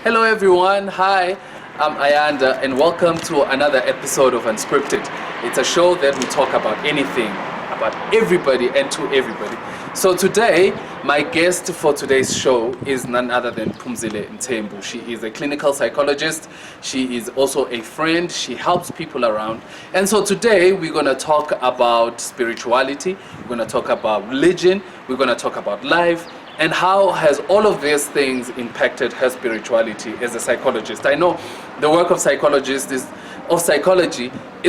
Hello everyone, hi, I'm Ayanda and welcome to another episode of Unscripted. It's a show that we talk about anything, about everybody and to everybody. So today, my guest for today's show is none other than Phumzile Ntembu. She is a clinical psychologist, she is also a friend, she helps people around. And so today we're going to talk about spirituality, we're going to talk about religion, we're going to talk about life, and how has all of these things impacted her spirituality as a psychologist. I know the work of psychology is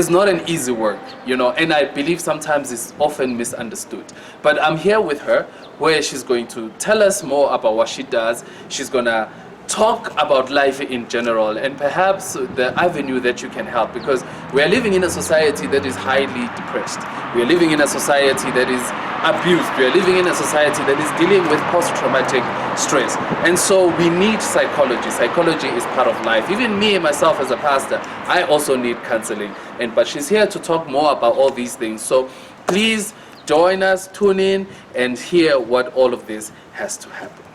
not an easy work, and I believe sometimes it's often misunderstood. But I'm here with her where she's going to tell us more about what she does. She's going to talk about life in general and perhaps the avenue that you can help, because we are living in a society that is highly depressed. We are living in a society that is abused. We are living in a society that is dealing with post-traumatic stress. And so we need psychology. Psychology is part of life. Even me myself as a pastor, I also need counseling. But she's here to talk more about all these things. So please join us, tune in, and hear what all of this has to happen.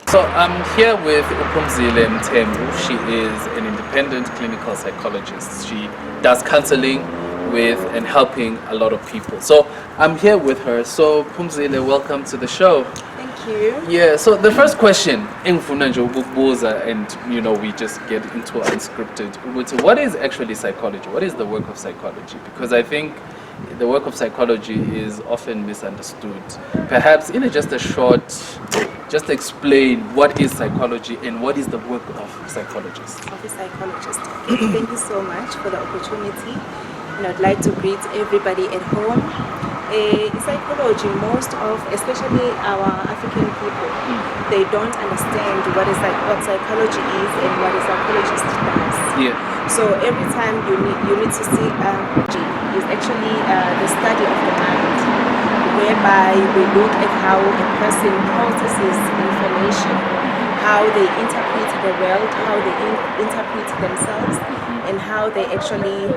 So I'm here with Phumzile Ntembu. She is an independent clinical psychologist. She does counseling with and helping a lot of people. So I'm here with her. So Phumzile, welcome to the show. Thank you. Yeah, so the first question, and we just get into Unscripted. What is actually psychology? What is the work of psychology? Because I think the work of psychology is often misunderstood. Perhaps in just a short, just explain what is psychology and what is the work of psychologists. Of a psychologist. Thank you so much for the opportunity. And I'd like to greet everybody at home. Psychology, especially our African people, they don't understand what psychology is and what a psychologist does. Yeah. So every time you need to see is actually the study of the mind, whereby we look at how a person processes information, how they interpret the world, how they interpret themselves, and how they actually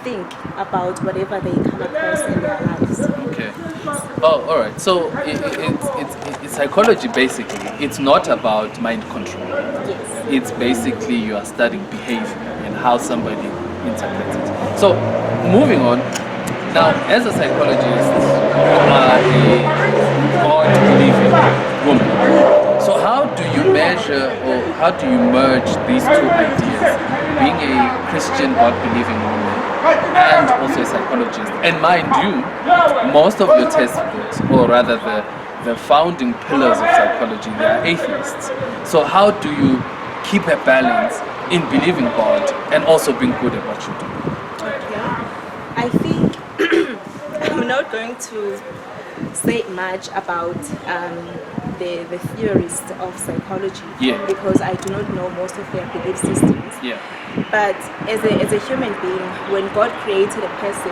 think about whatever they come across in their lives. Okay. Oh, all right. So it's psychology basically. It's not about mind control. Yes. It's basically you are studying behavior and how somebody interprets it. So moving on. Now, as a psychologist, you are a God-believing woman. So how do you measure or how do you merge these two ideas? Being a Christian God-believing woman and also a psychologist. And mind you, most of your textbooks, or rather the founding pillars of psychology, they are atheists. So how do you keep a balance in believing God and also being good at what you do? Okay. I think I'm not going to say much about the theorists of psychology, because I do not know most of their belief systems. Yeah. But as a human being, when God created a person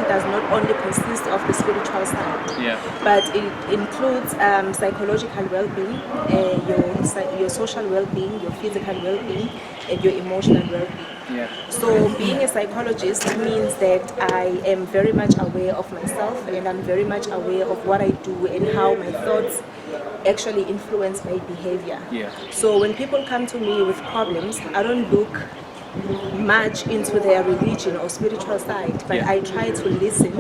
does not only consist of the spiritual side, but it includes psychological well-being, your social well-being, your physical well-being, and your emotional well-being. Yeah. So being a psychologist means that I am very much aware of myself, and I'm very much aware of what I do and how my thoughts actually influence my behavior. Yeah. So when people come to me with problems, I don't look much into their religion or spiritual side, but I try to listen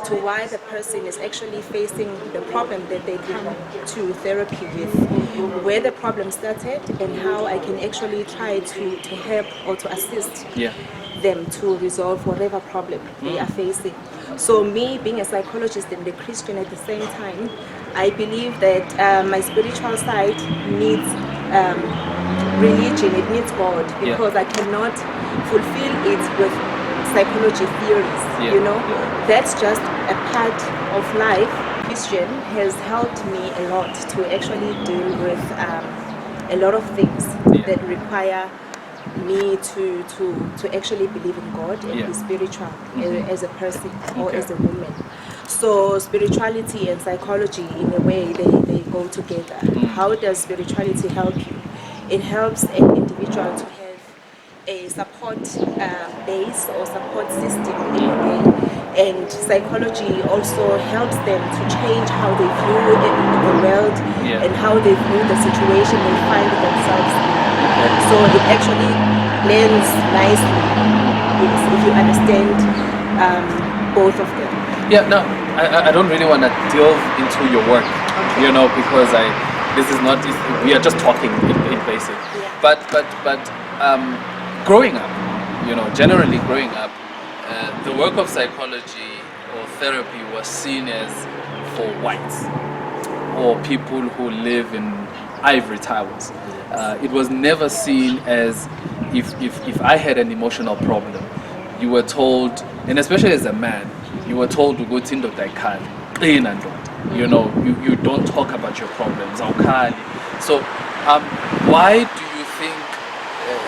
to why the person is actually facing the problem that they come to therapy with, where the problem started, and how I can actually try to help or to assist them to resolve whatever problem they are facing. So me being a psychologist and a Christian at the same time, I believe that my spiritual side needs religion, it needs God, because I cannot fulfill it with psychology theories, That's just a part of life. Christian has helped me a lot to actually deal with a lot of things that require me to actually believe in God and be spiritual as a person or as a woman. So spirituality and psychology, in a way, they go together. How does spirituality help you? It helps an individual to have a support base or support system in a way. And psychology also helps them to change how they view the world and how they view the situation they find themselves in. So it actually blends nicely if you understand both of them. Yeah, no, I don't really want to delve into your work, Okay. because this is not, we are just talking in basic. Yeah. But growing up, generally growing up, the work of psychology or therapy was seen as for whites or people who live in ivory towers. It was never seen as if I had an emotional problem, you were told, and especially as a man, you were told to go to indoda ayikhali, qina ndoda. You don't talk about your problems. Awukhali. So why do you think,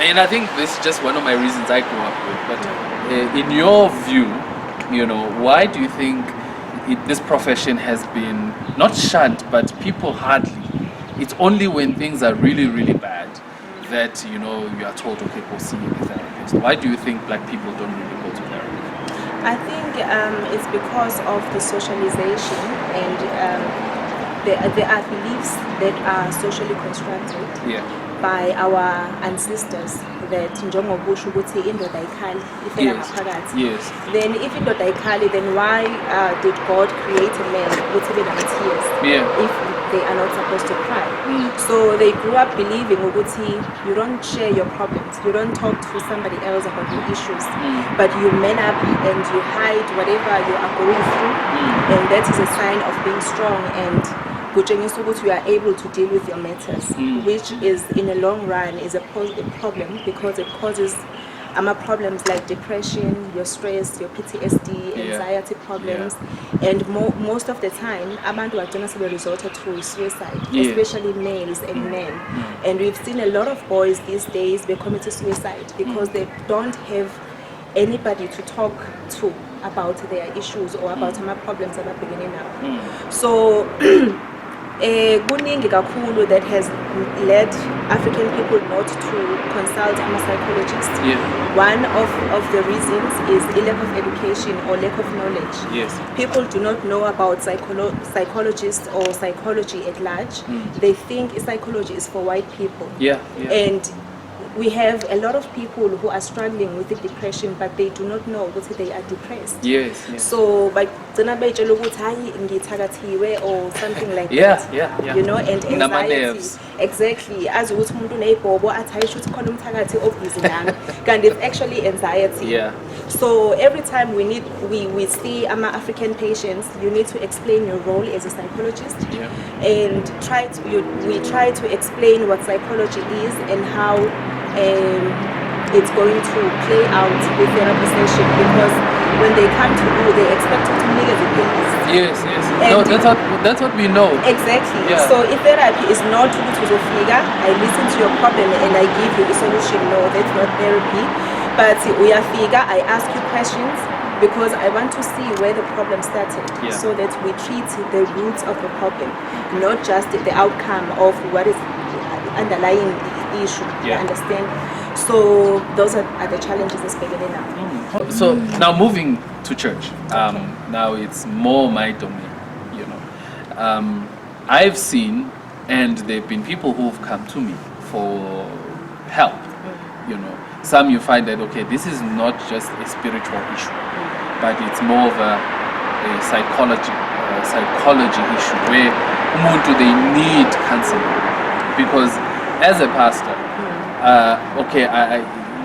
and I think this is just one of my reasons I grew up with, but in your view, why do you think this profession has been not shunned, but people hardly, it's only when things are really, really bad that, you are told, okay, go see a therapist. Why do you think black people don't really go to therapy? I think it's because of the socialization and there are beliefs that are socially constructed by our ancestors that njengobusho ukuthi indoda ayikhali ifela ngaphakathi. Yes. Then if indoda ayikhali, then why did God create a man ukuthi be nama-tears if they are not supposed to cry? So they grew up believing ukuthi you don't share your problems, you don't talk to somebody else about your issues, but you man up and you hide whatever you are going through, and that is a sign of being strong and kutshengisa ukuthi you are able to deal with your matters, which is in the long run is a problem because it causes problems like depression, your stress, your PTSD, anxiety problems, and most of the time abantu bagcina sebe resorted to suicide, especially males and men. And we've seen a lot of boys these days they commit suicide because they don't have anybody to talk to about their issues or about problems that are beginning now. So kuningi kakhulu that has led African people not to consult a psychologist. One of the reasons is a lack of education or lack of knowledge. People do not know about psychologists or psychology at large. They think psychology is for white people. And we have a lot of people who are struggling with the depression, but they do not know that they are depressed. So by or something like that. And anxiety. Exactly. As and it's actually anxiety. So every time we see African patients, you need to explain your role as a psychologist and we try to explain what psychology is and how it's going to play out with therapy session, because when they come to you, they expect you to make a pills. No, that's what we know. Exactly. So if therapy is not to figure, I listen to your problem and I give you a solution. No, that's not therapy. But we are figure, I ask you questions because I want to see where the problem started, so that we treat the roots of the problem, not just the outcome of what is underlying issue. You understand? So those are the challenges that's beginning now. So now moving to church, now it's more my domain. I've seen, and there've been people who've come to me for help. Some you find that this is not just a spiritual issue, but it's more of a psychology issue where umuntu they need counseling, because as a pastor,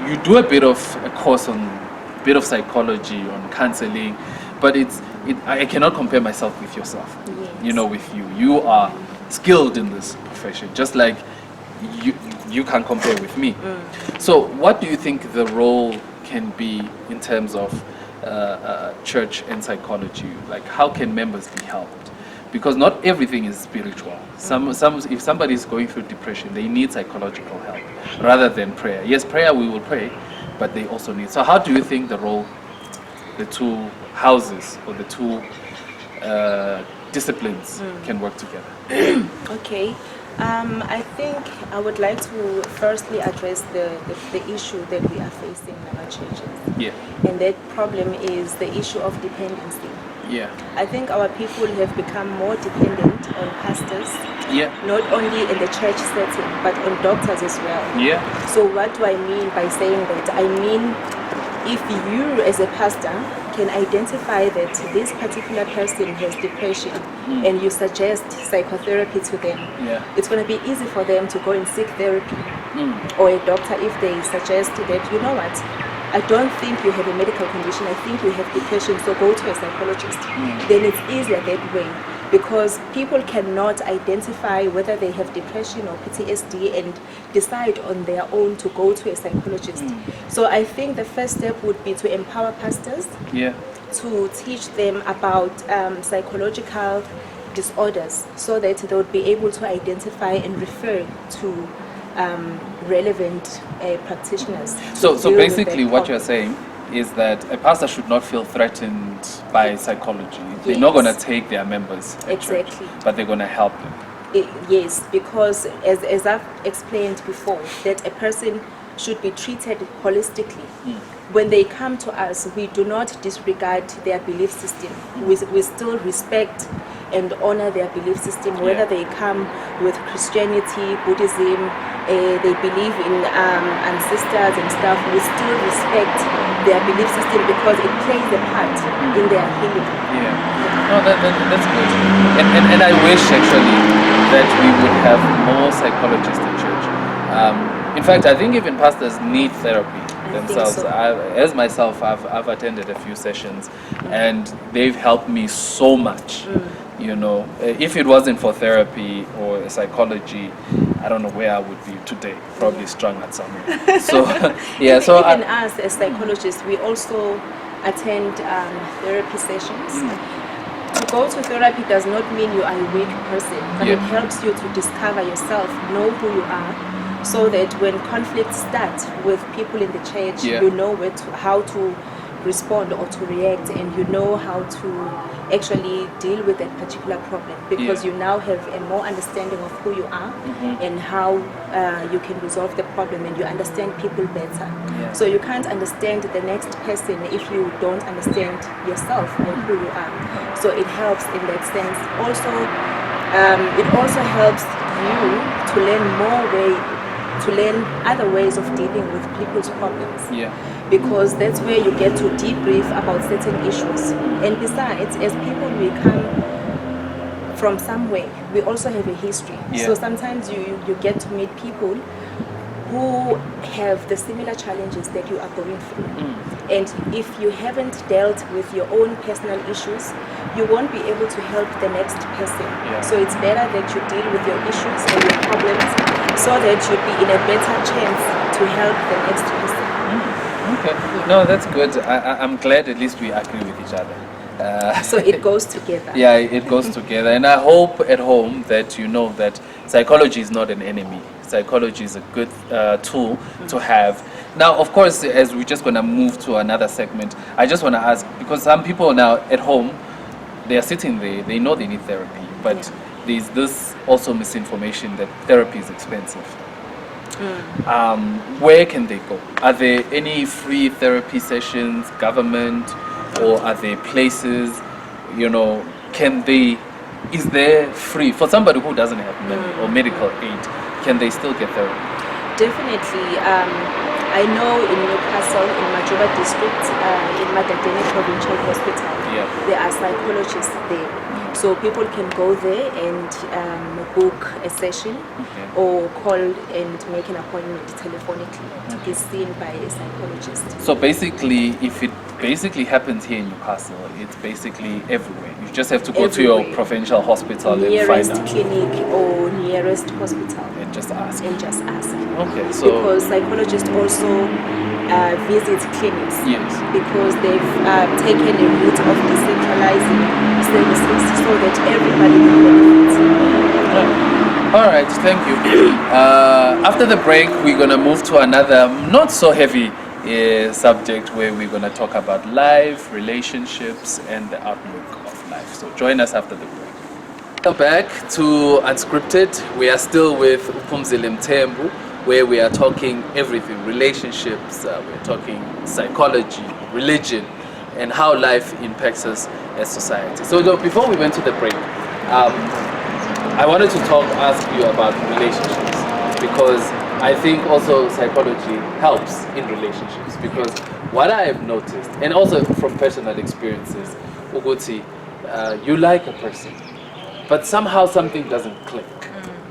you do a bit of a course on a bit of psychology on counseling, but I cannot compare myself with yourself. With you are skilled in this profession, just like you can't compare with me. So what do you think the role can be in terms of church and psychology? Like, how can members be helped? Because not everything is spiritual. Some if somebody is going through depression, they need psychological help rather than prayer. Yes, prayer we will pray, but they also need. So how do you think the two houses or the two disciplines can work together? I think I would like to firstly address the issue that we are facing in our churches. And that problem is the issue of dependency. I think our people have become more dependent on pastors not only in the church setting, but on doctors as well. So what do I mean by saying that? I mean, if you as a pastor can identify that this particular person has depression and you suggest psychotherapy to them, it's going to be easy for them to go and seek therapy or a doctor if they suggest that, you know what, I don't think you have a medical condition, I think you have depression, so go to a psychologist. Then it's easier that way, because people cannot identify whether they have depression or PTSD and decide on their own to go to a psychologist. So I think the first step would be to empower pastors, to teach them about psychological disorders, so that they would be able to identify and refer to relevant practitioners. So basically what you're saying is that a pastor should not feel threatened by psychology. They're not going to take their members at church, but they're going to help them. Yes, because as I've explained before, that a person should be treated holistically. When they come to us, we do not disregard their belief system. We still respect and honor their belief system, whether they come with Christianity, Buddhism, they believe in ancestors and stuff. We still respect their belief system because it plays a part in their healing. No, that's good. And I wish actually that we would have more psychologists in church. In fact, I think even pastors need therapy themselves. So. As myself, I've attended a few sessions and they've helped me so much. You know, if it wasn't for therapy or psychology, I don't know where I would be today. Probably strung at somewhere. So so even us as psychologists, we also attend therapy sessions. To go to therapy does not mean you are a weak person, but it helps you to discover yourself, know who you are, so that when conflicts start with people in the church, you know how to respond or to react, and you know how to actually deal with that particular problem, because you now have a more understanding of who you are and how you can resolve the problem, and you understand people better. So you can't understand the next person if you don't understand yourself or who you are. So it helps in that sense. Also, it also helps you to learn other ways of dealing with people's problems. Because that's where you get to debrief about certain issues. And besides, as people, we come from somewhere, we also have a history. So sometimes you get to meet people who have the similar challenges that you are going through. And if you haven't dealt with your own personal issues, you won't be able to help the next person. So it's better that you deal with your issues and your problems, so that you'd be in a better chance to help the next person. Okay. No, that's good. I'm glad at least we agree with each other. So it goes together. It goes together. And I hope at home that you know that psychology is not an enemy. Psychology is a good tool to have. Now, of course, as we're just going to move to another segment, I just want to ask, because some people now at home, they are sitting there, they know they need therapy, but there's this also misinformation that therapy is expensive. Where can they go? Are there any free therapy sessions, government, or are there places, you know, is there free, for somebody who doesn't have money or medical aid, can they still get therapy? Definitely. I know in Newcastle, in Majuba district, in Madadene Provincial Hospital, there are psychologists there. So people can go there and book a session or call and make an appointment telephonically to be seen by a psychologist. So basically, if it happens here in Newcastle, it's basically everywhere. You just have to go to your provincial hospital nearest and find out. clinic or nearest hospital. And just ask. Okay, so... Because psychologists also visit clinics. Because they've taken a route of decentralizing services so that everybody can benefit. All right, thank you. After the break, we're going to move to another not so heavy subject where we're going to talk about life, relationships, and the outlook of life. So join us after the break. Welcome back to Unscripted. We are still with Upumzile Mthembu, where we are talking everything, relationships, we're talking psychology, religion, and how life impacts us as society. So before we went to the break, I wanted to ask you about relationships, because I think also psychology helps in relationships, because what I have noticed, and also from personal experiences, Uguti, you like a person, but somehow something doesn't click,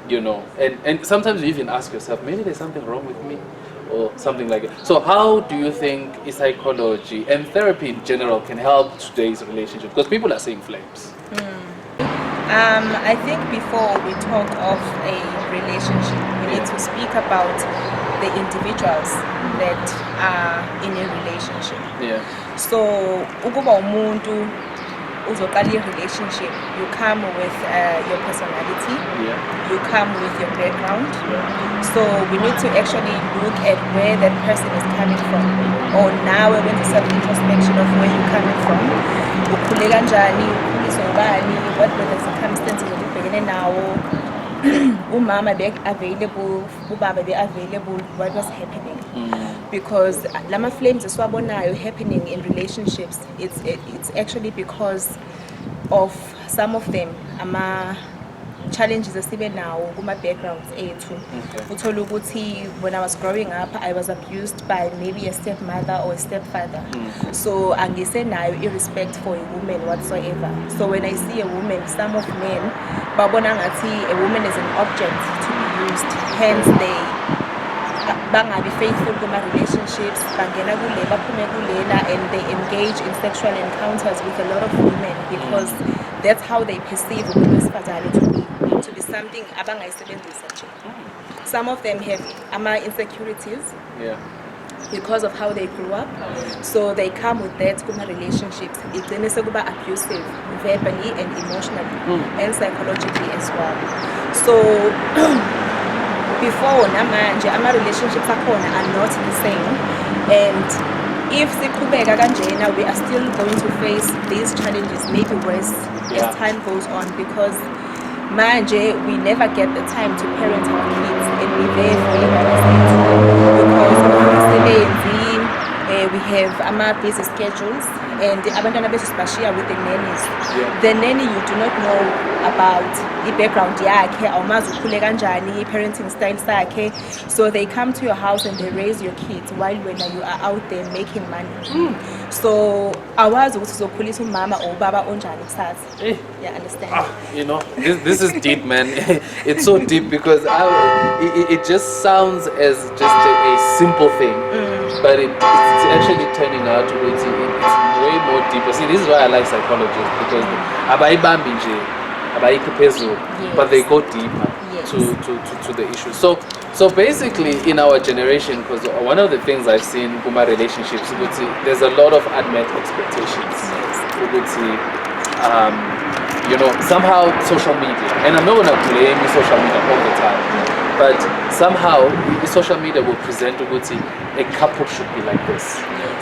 you know, and sometimes you even ask yourself, maybe there's something wrong with me, or something like that. So how do you think psychology and therapy in general can help today's relationship? Because people are seeing flames. I think before we talk of a relationship, we need to speak about the individuals that are in a relationship. Yeah. So, ukuba umuntu uzoqala relationship, you come with your personality, you come with your background. So we need to actually look at where that person is coming from, or now we're going to self-introspection of where you're coming from. Ukhule kanjani, ukhuliswe ngubani, what were the circumstances obubhekene nawo, umama be-available, ubaba be-available, what was happening. Because lama flames esiwabonayo happening in relationships, it's actually because of some of them challenges esibe nawo kuma backgrounds ethu. Uthola ukuthi when I was growing up, I was abused by maybe a stepmother or a stepfather. So angisenayo irrespect for a woman whatsoever. So when I see a woman, some of men babona ngathi a woman is an object to be used, hence they bangabi faithful kuma relationships, bangena kule baphume kulela, and they engage in sexual encounters with a lot of women because that's how they perceive umuntu wesifazane to be something abangayisebenzisa nje. Some of them have insecurities because of how they grew up, so they come with that kuma relationships. Igcine sekuba abusive verbally and emotionally and psychologically as well. So before namanje ama-relationships akhona are not the same, and if siqhubeka kanjena we are still going to face these challenges, maybe worse as time goes on, because manje we never get the time to parent our kids, and we there for because of imisebenzi, we have busy schedules, and abantwana bethu sibashiya with the nannies. The nanny, you do not know about the background yakhe, awumazi ukhule kanjani, parenting style sakhe, so they come to your house and they raise your kids while when you are out there making money. So awazi ukuthi uzokhulisa umama or ubaba onjani kusasa. Yeah, understand. You know, this is deep, man. It's so deep because it just sounds as just a simple thing, but it's actually turning out to be it's way more deeper. See, this is why I like psychologists, because abayibambi nje, abayikho phezulu, but they go deeper to the issue. So basically, in our generation, because one of the things I've seen in my relationships, there's a lot of unmet expectations. You know, somehow social media, and I'm not going to blame social media all the time, but somehow social media will present a couple should be like this,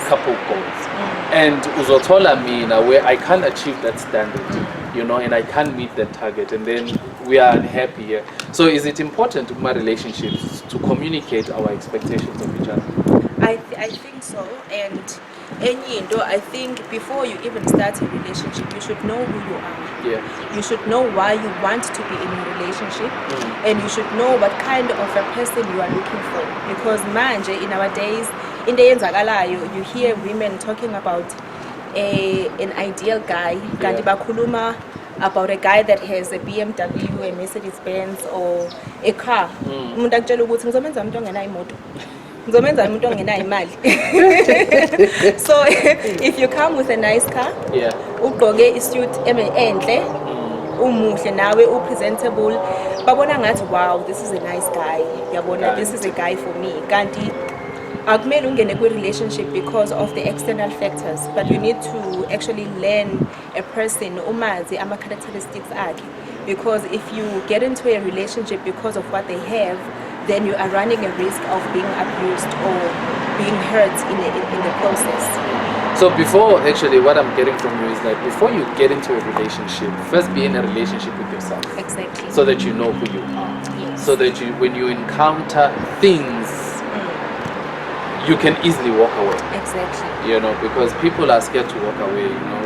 couple goals, and uzotola mina where I can't achieve that standard, you know, and I can't meet that target, and then we are unhappy here. So is it important in my relationships to communicate our expectations of each other? I think so, and I think before you even start a relationship, you should know who you are. You should know why you want to be in a relationship, and you should know what kind of a person you are looking for. Because manje, in our days, in the enzakalayo, you hear women talking about an ideal guy, kanti bakhuluma about a guy that has a BMW, a Mercedes Benz, or a car. Umuntu akutshela ukuthi ngizomenza umuntu ongenayo imoto. So if you come with a nice car, ugqoke isuit enhle, umuhle nawe upresentable, babona ngathi wow, this is a nice guy, yabona, this is a guy for me. Kanti akumele ungene kwi relationship because of the external factors, but you need to actually learn a person, umazi ama characteristics akhe, because if you get into a relationship because of what they have, then you are running a risk of being abused or being hurt in the process. So before, actually, what I'm getting from you is like, before you get into a relationship, first be in a relationship with yourself. Exactly. So that you know who you are. So that when you encounter things, you can easily walk away. Exactly. You know, because people are scared to walk away, you know.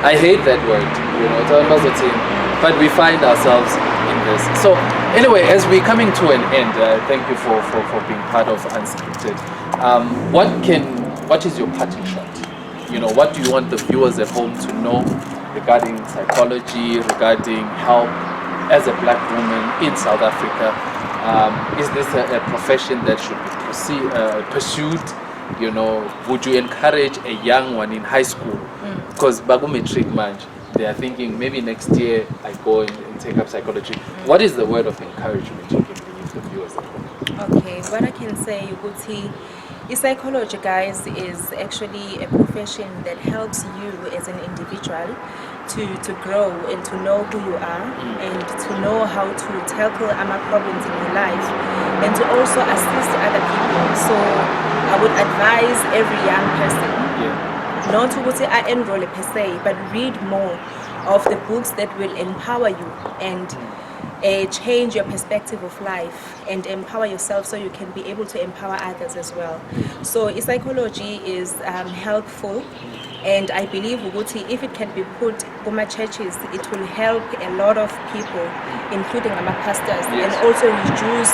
I hate that word, you know, but we find ourselves in this. So anyway, as we're coming to an end, thank you for being part of Unscripted. What is your parting shot? You know, what do you want the viewers at home to know regarding psychology, regarding help as a black woman in South Africa? Is this a profession that should be pursued? You know, would you encourage a young one in high school? Because bagometric manj, they are thinking maybe next year I go and take up psychology. What is the word of encouragement you can leave the viewers at home? Okay, what I can say, Uguti, psychology, guys, is actually a profession that helps you as an individual to grow and to know who you are and to know how to tackle problems in your life and to also assist other people. So I would advise every young person not to say I enroll per se, but read more of the books that will empower you and change your perspective of life and empower yourself so you can be able to empower others as well. So psychology is helpful, and I believe Uguti, if it can be put in my churches, it will help a lot of people, including our pastors, and also reduce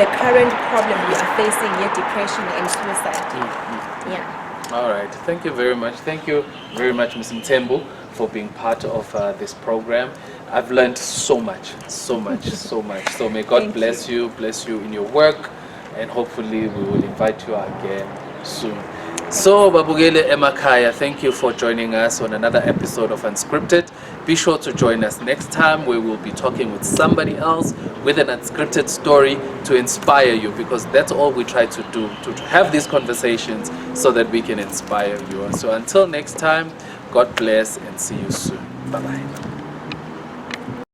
the current problem we are facing, depression and suicide. Yeah. All right. Thank you very much. Thank you very much, Ms. Mtembu, for being part of this program. I've learned so much. So may God bless you in your work, and hopefully we will invite you again soon. So Babugele Emakaya, thank you for joining us on another episode of Unscripted. Be sure to join us next time, where we'll be talking with somebody else with an unscripted story to inspire you, because that's all we try to do, to have these conversations so that we can inspire you. So until next time, God bless and see you soon. Bye-bye.